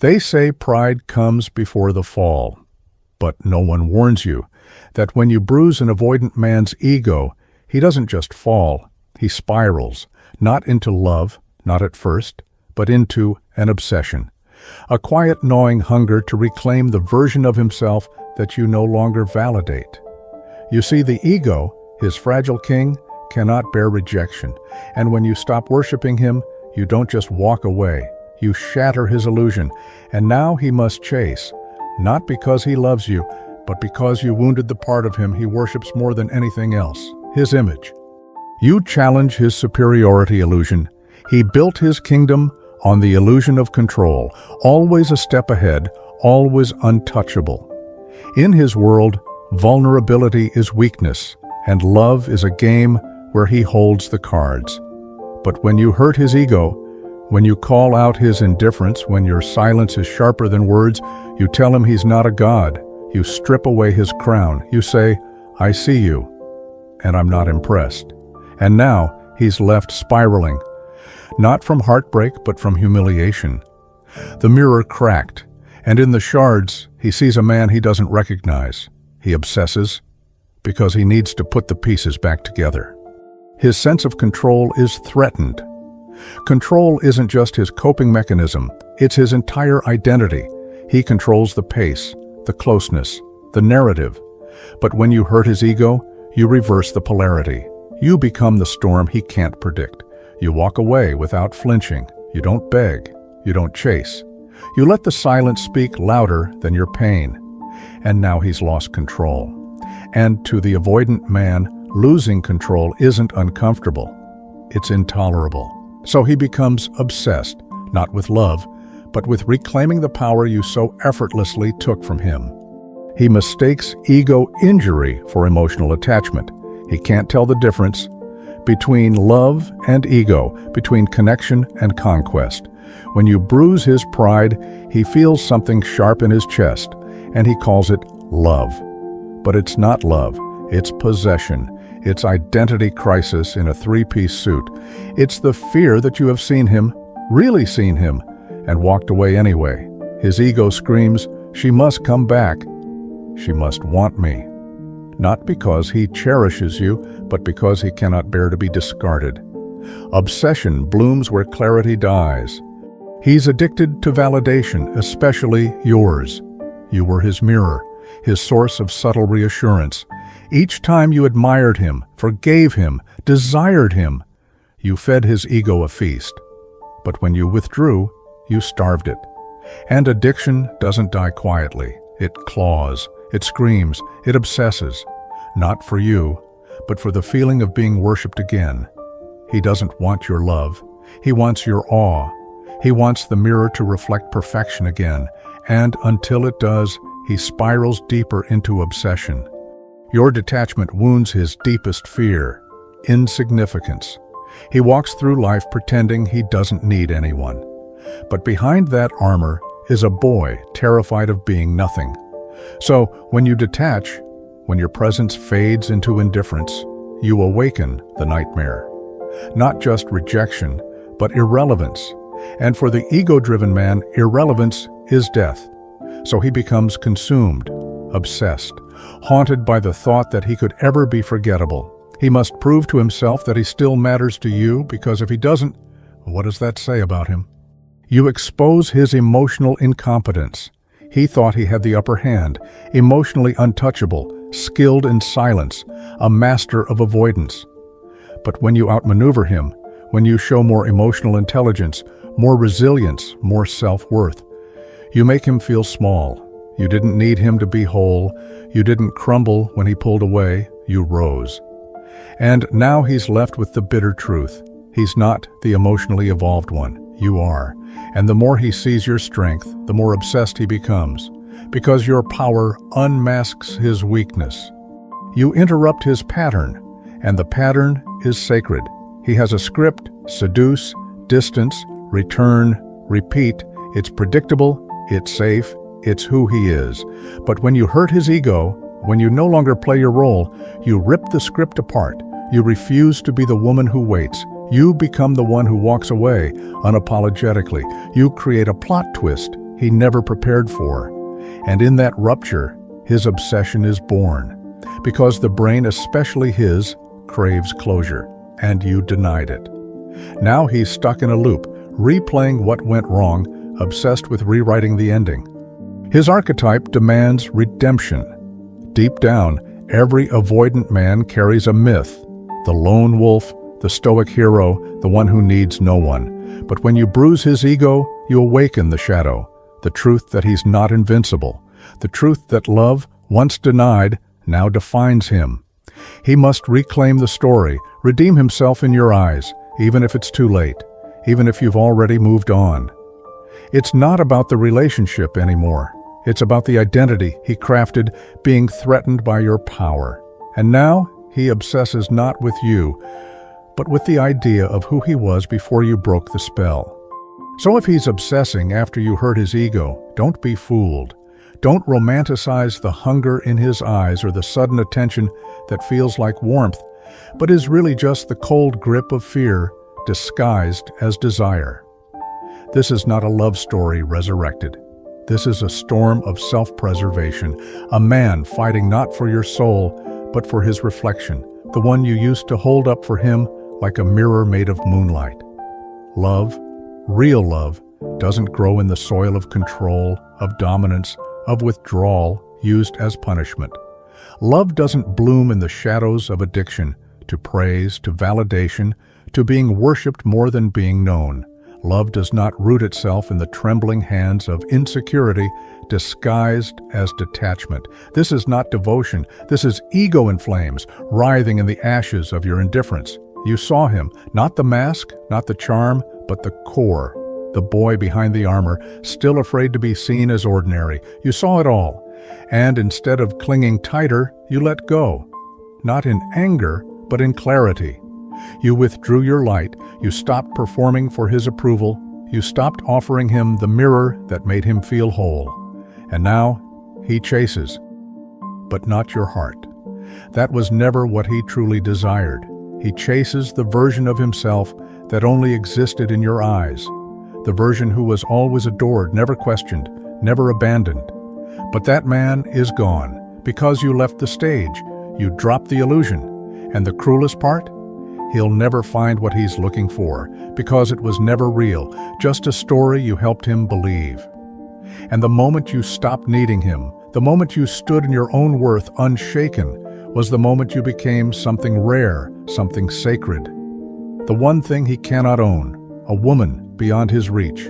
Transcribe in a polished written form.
They say pride comes before the fall, but no one warns you that when you bruise an avoidant man's ego, he doesn't just fall, he spirals, not into love, not at first, but into an obsession, a quiet gnawing hunger to reclaim the version of himself that you no longer validate. You see, the ego, his fragile king, cannot bear rejection, and when you stop worshiping him, you don't just walk away, you shatter his illusion, and now he must chase, not because he loves you, but because you wounded the part of him he worships more than anything else, his image. You challenge his superiority illusion. He built his kingdom on the illusion of control, always a step ahead, always untouchable. In his world, vulnerability is weakness, and love is a game where he holds the cards. But when you hurt his ego, when you call out his indifference, when your silence is sharper than words, you tell him he's not a god. You strip away his crown. You say, "I see you, and I'm not impressed." And now he's left spiraling, not from heartbreak, but from humiliation. The mirror cracked, and in the shards, he sees a man he doesn't recognize. He obsesses because he needs to put the pieces back together. His sense of control is threatened. Control isn't just his coping mechanism, it's his entire identity. He controls the pace, the closeness, the narrative. But when you hurt his ego, you reverse the polarity. You become the storm he can't predict. You walk away without flinching. You don't beg. You don't chase. You let the silence speak louder than your pain. And now he's lost control. And to the avoidant man, losing control isn't uncomfortable. It's intolerable. So he becomes obsessed, not with love, but with reclaiming the power you so effortlessly took from him. He mistakes ego injury for emotional attachment. He can't tell the difference between love and ego, between connection and conquest. When you bruise his pride, he feels something sharp in his chest, and he calls it love. But it's not love, it's possession. It's identity crisis in a three-piece suit. It's the fear that you have seen him, really seen him, and walked away anyway. His ego screams, "She must come back. She must want me." Not because he cherishes you, but because he cannot bear to be discarded. Obsession blooms where clarity dies. He's addicted to validation, especially yours. You were his mirror, his source of subtle reassurance. Each time you admired him, forgave him, desired him, you fed his ego a feast. But when you withdrew, you starved it. And addiction doesn't die quietly. It claws, it screams, it obsesses. Not for you, but for the feeling of being worshipped again. He doesn't want your love. He wants your awe. He wants the mirror to reflect perfection again. And until it does, he spirals deeper into obsession. Your detachment wounds his deepest fear, insignificance. He walks through life pretending he doesn't need anyone. But behind that armor is a boy terrified of being nothing. So when you detach, when your presence fades into indifference, you awaken the nightmare. Not just rejection, but irrelevance. And for the ego-driven man, irrelevance is death. So he becomes consumed, obsessed, haunted by the thought that he could ever be forgettable. He must prove to himself that he still matters to you, because if he doesn't, what does that say about him? You expose his emotional incompetence. He thought he had the upper hand, emotionally untouchable, skilled in silence, a master of avoidance. But when you outmaneuver him, when you show more emotional intelligence, more resilience, more self-worth, you make him feel small. You didn't need him to be whole. You didn't crumble when he pulled away. You rose. And now he's left with the bitter truth. He's not the emotionally evolved one. You are. And the more he sees your strength, the more obsessed he becomes, because your power unmasks his weakness. You interrupt his pattern, and the pattern is sacred. He has a script: seduce, distance, return, repeat. It's predictable, it's safe, it's who he is. But when you hurt his ego, when you no longer play your role, you rip the script apart. You refuse to be the woman who waits. You become the one who walks away unapologetically. You create a plot twist he never prepared for. And in that rupture, his obsession is born. Because the brain, especially his, craves closure, and you denied it. Now he's stuck in a loop, replaying what went wrong, obsessed with rewriting the ending. His archetype demands redemption. Deep down, every avoidant man carries a myth. The lone wolf, the stoic hero, the one who needs no one. But when you bruise his ego, you awaken the shadow, the truth that he's not invincible, the truth that love, once denied, now defines him. He must reclaim the story, redeem himself in your eyes, even if it's too late, even if you've already moved on. It's not about the relationship anymore. It's about the identity he crafted, being threatened by your power. And now he obsesses not with you, but with the idea of who he was before you broke the spell. So if he's obsessing after you hurt his ego, don't be fooled. Don't romanticize the hunger in his eyes or the sudden attention that feels like warmth, but is really just the cold grip of fear disguised as desire. This is not a love story resurrected. This is a storm of self-preservation, a man fighting not for your soul, but for his reflection, the one you used to hold up for him like a mirror made of moonlight. Love, real love, doesn't grow in the soil of control, of dominance, of withdrawal used as punishment. Love doesn't bloom in the shadows of addiction, to praise, to validation, to being worshipped more than being known. Love does not root itself in the trembling hands of insecurity disguised as detachment. This is not devotion. This is ego in flames, writhing in the ashes of your indifference. You saw him, not the mask, not the charm, but the core. The boy behind the armor, still afraid to be seen as ordinary. You saw it all. And instead of clinging tighter, you let go. Not in anger, but in clarity. You withdrew your light. You stopped performing for his approval. You stopped offering him the mirror that made him feel whole. And now, he chases. But not your heart. That was never what he truly desired. He chases the version of himself that only existed in your eyes. The version who was always adored, never questioned, never abandoned. But that man is gone. Because you left the stage, you dropped the illusion. And the cruelest part? He'll never find what he's looking for, because it was never real, just a story you helped him believe. And the moment you stopped needing him, the moment you stood in your own worth unshaken, was the moment you became something rare, something sacred. The one thing he cannot own, a woman beyond his reach.